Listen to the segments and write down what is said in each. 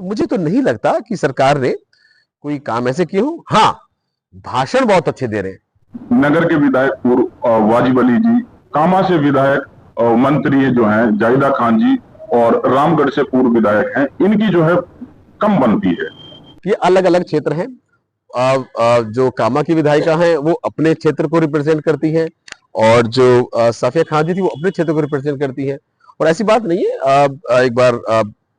तो मुझे तो नहीं लगता कि सरकार ने कोई काम ऐसे किए हो। हाँ, भाषण बहुत अच्छे दे रहे हैं। नगर के विधायक पूर्व वाजिब अली जी, कामा से विधायक मंत्री जो हैं जाहिदा खान जी, और रामगढ़ से पूर्व विधायक हैं, इनकी जो है कम बनती है। ये अलग अलग क्षेत्र हैं। जो कामा की विधायिका हैं वो अपने क्षेत्र को रिप्रेजेंट करती हैं, और जो साफिया खान जी थी वो अपने क्षेत्र को रिप्रेजेंट करती हैं। और ऐसी बात नहीं है, एक बार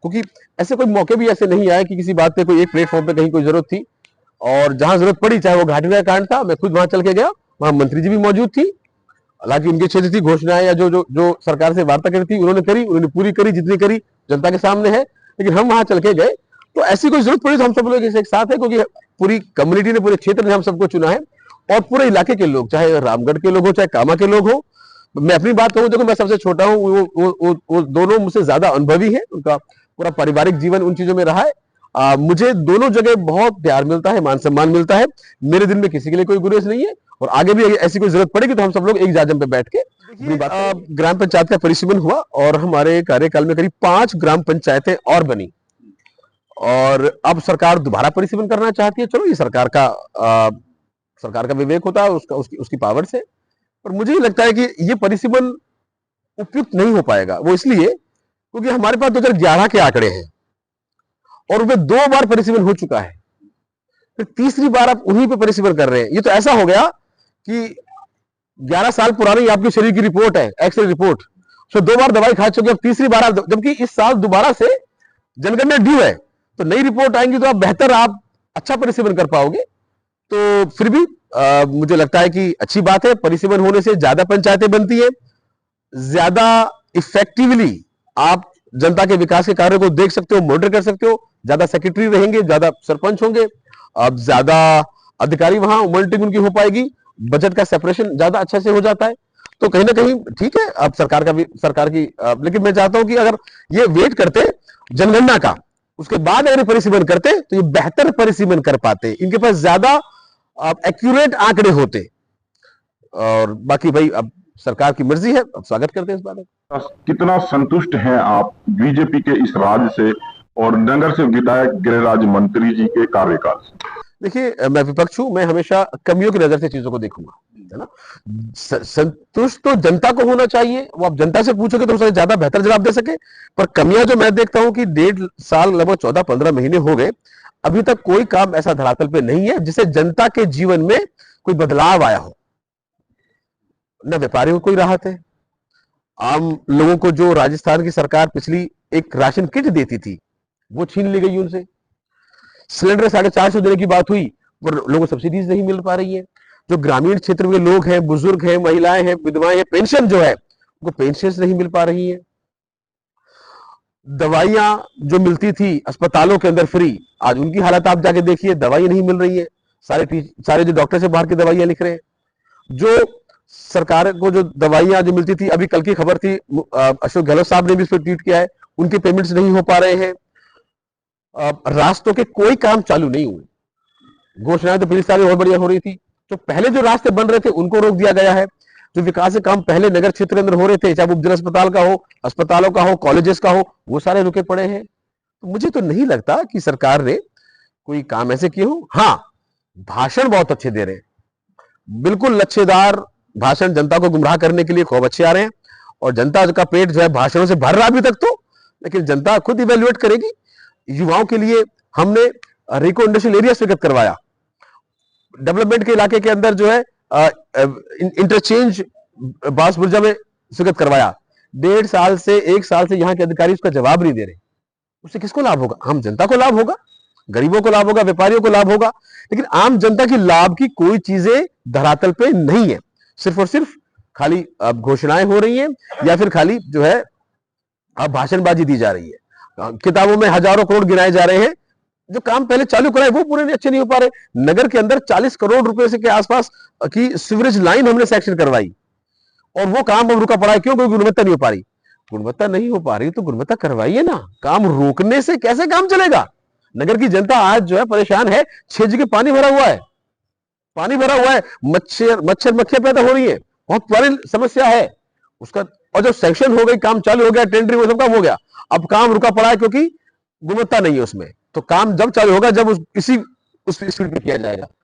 क्योंकि ऐसे कोई मौके भी ऐसे नहीं आए कि किसी बात पे कोई एक प्लेटफॉर्म पे कहीं कोई जरूरत थी, और जहां जरूरत पड़ी, चाहे वो घाटी का कांड था, मैं खुद वहां चल के गया, वहां मंत्री जी भी मौजूद थी। हालांकि उनके क्षेत्र की घोषणाएं या जो जो जो सरकार से वार्ता करी थी उन्होंने पूरी करी, जितनी करी जनता के सामने है। लेकिन हम वहां चल के गए तो ऐसी कोई जरूरत पड़ी तो हम सब लोग एक साथ है, क्योंकि पूरी कम्युनिटी ने, पूरे क्षेत्र ने हम सबको चुना है, और पूरे इलाके के लोग, चाहे रामगढ़ के लोग हो चाहे कामा के लोग हो। मैं अपनी बात कहूं, देखो मैं सबसे छोटा हूं, वो दोनों मुझसे ज्यादा अनुभवी है, उनका पूरा पारिवारिक जीवन उन चीजों में रहा है। मुझे दोनों जगह बहुत प्यार मिलता है, मान सम्मान मिलता है। मेरे दिल में किसी के लिए कोई गुरेज नहीं है, और आगे भी ऐसी कोई जरूरत पड़ेगी तो हम सब लोग एक जाजम पे बैठ के ग्राम पंचायत का परिसीमन हुआ, और हमारे कार्यकाल में करीब 5 ग्राम पंचायतें और बनी, और अब सरकार दोबारा परिसीमन करना चाहती है। चलो, ये सरकार का विवेक होता है, उसकी पावर से। पर मुझे लगता है कि ये परिसीमन उपयुक्त नहीं हो पाएगा। वो इसलिए क्योंकि हमारे पास 2011 के आंकड़े हैं, और उनमें 2 बार परिसीमन हो चुका है, फिर तीसरी बार आप उन्हीं पे परिसीमन कर रहे हैं। ये तो ऐसा हो गया कि 11 साल पुरानी आपके शरीर की रिपोर्ट है, एक्सरे रिपोर्ट, तो 2 बार दवाई खा चुके, अब तीसरी बार, जबकि इस साल दोबारा से जनगणना ड्यू है, तो नई रिपोर्ट आएंगी तो आप अच्छा परिसीमन कर पाओगे। तो फिर भी मुझे लगता है कि अच्छी बात है, परिसीमन होने से ज्यादा पंचायतें बनती है, ज्यादा इफेक्टिवली आप जनता के विकास के कार्यों को देख सकते हो, मॉनिटर कर सकते हो, ज्यादा सेक्रेटरी रहेंगे, ज्यादा सरपंच होंगे, अब ज्यादा अधिकारी वहां मॉनिटरिंग उनकी हो पाएगी, बजट का सेपरेशन ज्यादा अच्छे से हो जाता है। तो कहीं ना कहीं ठीक है, अब सरकार की लेकिन मैं चाहता हूं कि अगर ये वेट करते जनगणना का, उसके बाद अगर परिसीमन करते तो ये बेहतर परिसीमन कर पाते, इनके पास ज्यादा एक्यूरेट आंकड़े होते। और बाकी भाई अब सरकार की मर्जी है, अब स्वागत करते हैं इस बारे में। कितना संतुष्ट हैं आप बीजेपी के इस राज से और नगर से विधायक गृहराज मंत्री जी के कार्यकाल से? देखिए, मैं विपक्ष हूं, मैं हमेशा कमियों की नजर से चीजों को देखूंगा, है ना। संतुष्ट तो जनता को होना चाहिए, वो आप जनता से पूछोगे तो उससे ज्यादा बेहतर जवाब दे सके। पर कमियां जो मैं देखता हूं कि 1.5 साल, लगभग 14-15 महीने हो गए, अभी तक कोई काम ऐसा धरातल पे नहीं है जिससे जनता के जीवन में कोई बदलाव आया हो। न व्यापारियों को कोई राहत है, आम लोगों को जो राजस्थान की सरकार पिछली एक राशन किट देती थी वो छीन ली गई उनसे। सिलेंडर 450 देने की बात हुई, पर लोगों को सब्सिडीज नहीं मिल पा रही है। जो ग्रामीण क्षेत्र में लोग हैं, बुजुर्ग हैं, महिलाएं हैं, विधवाएं हैं, पेंशन जो है उनको पेंशन नहीं मिल पा रही है। दवाइयां जो मिलती थी अस्पतालों के अंदर फ्री, आज उनकी हालत आप जाके देखिए, दवाई नहीं मिल रही है। सारे जो डॉक्टर से बाहर की दवाइयां लिख रहे हैं। जो सरकार को जो दवाइयां जो मिलती थी, अभी कल की खबर थी, अशोक गहलोत साहब ने भी इस पर ट्वीट किया है, उनके पेमेंट्स नहीं हो पा रहे हैं। रास्तों के कोई काम चालू नहीं हुए। घोषणाएं तो पिछले साल और बढ़िया हो रही थी, तो पहले जो रास्ते बन रहे थे उनको रोक दिया गया है। जो विकास के काम पहले नगर क्षेत्र के अंदर हो रहे थे, चाहे वो उपजिला अस्पताल का हो, अस्पतालों का हो, कॉलेजेस का हो, वो सारे रुके पड़े हैं। तो मुझे तो नहीं लगता कि सरकार ने कोई काम ऐसे किए हो। हाँ, भाषण बहुत अच्छे दे रहे हैं, बिल्कुल लच्छेदार भाषण, जनता को गुमराह करने के लिए खूब अच्छे आ रहे हैं, और जनता का पेट जो है भाषणों से भर रहा अभी तक तो, लेकिन जनता खुद इवेल्युएट करेगी। युवाओं के लिए हमने रिको इंडस्ट्रियल एरिया स्वीकृत करवाया, डेवलपमेंट के इलाके के अंदर जो है इंटरचेंज बांसबुर्जा में स्वीकृत करवाया। 1.5 साल से 1 साल से यहाँ के अधिकारी उसका जवाब नहीं दे रहे। उससे किसको लाभ होगा? आम जनता को लाभ होगा, गरीबों को लाभ होगा, व्यापारियों को लाभ होगा, लेकिन आम जनता की लाभ की कोई चीजें धरातल पे नहीं है। सिर्फ और सिर्फ खाली अब घोषणाएं हो रही हैं, या फिर खाली जो है अब भाषणबाजी दी जा रही है। किताबों में हजारों करोड़ गिनाए जा रहे हैं, जो काम पहले चालू कराए वो पूरे अच्छे नहीं हो पा रहे। नगर के अंदर 40 करोड़ रुपए से के आसपास की सीवरेज लाइन हमने सेक्शन करवाई, और वो काम अब रुका पड़ा है। क्यों? क्योंकि गुणवत्ता नहीं हो पा रही। गुणवत्ता नहीं हो पा रही तो गुणवत्ता करवाइए ना, काम रोकने से कैसे काम चलेगा? नगर की जनता आज जो है परेशान है, 6 जगह पानी भरा हुआ है, पानी भरा हुआ है, मच्छर मक्खियां पैदा हो रही है, बहुत बड़ी समस्या है उसका। और जब सैंक्शन हो गई, काम चालू हो गया, टेंडरिंग वो सब काम हो गया, अब काम रुका पड़ा है क्योंकि गुणवत्ता नहीं है उसमें। तो काम जब चालू होगा जब उस स्पीड पे किया जाएगा।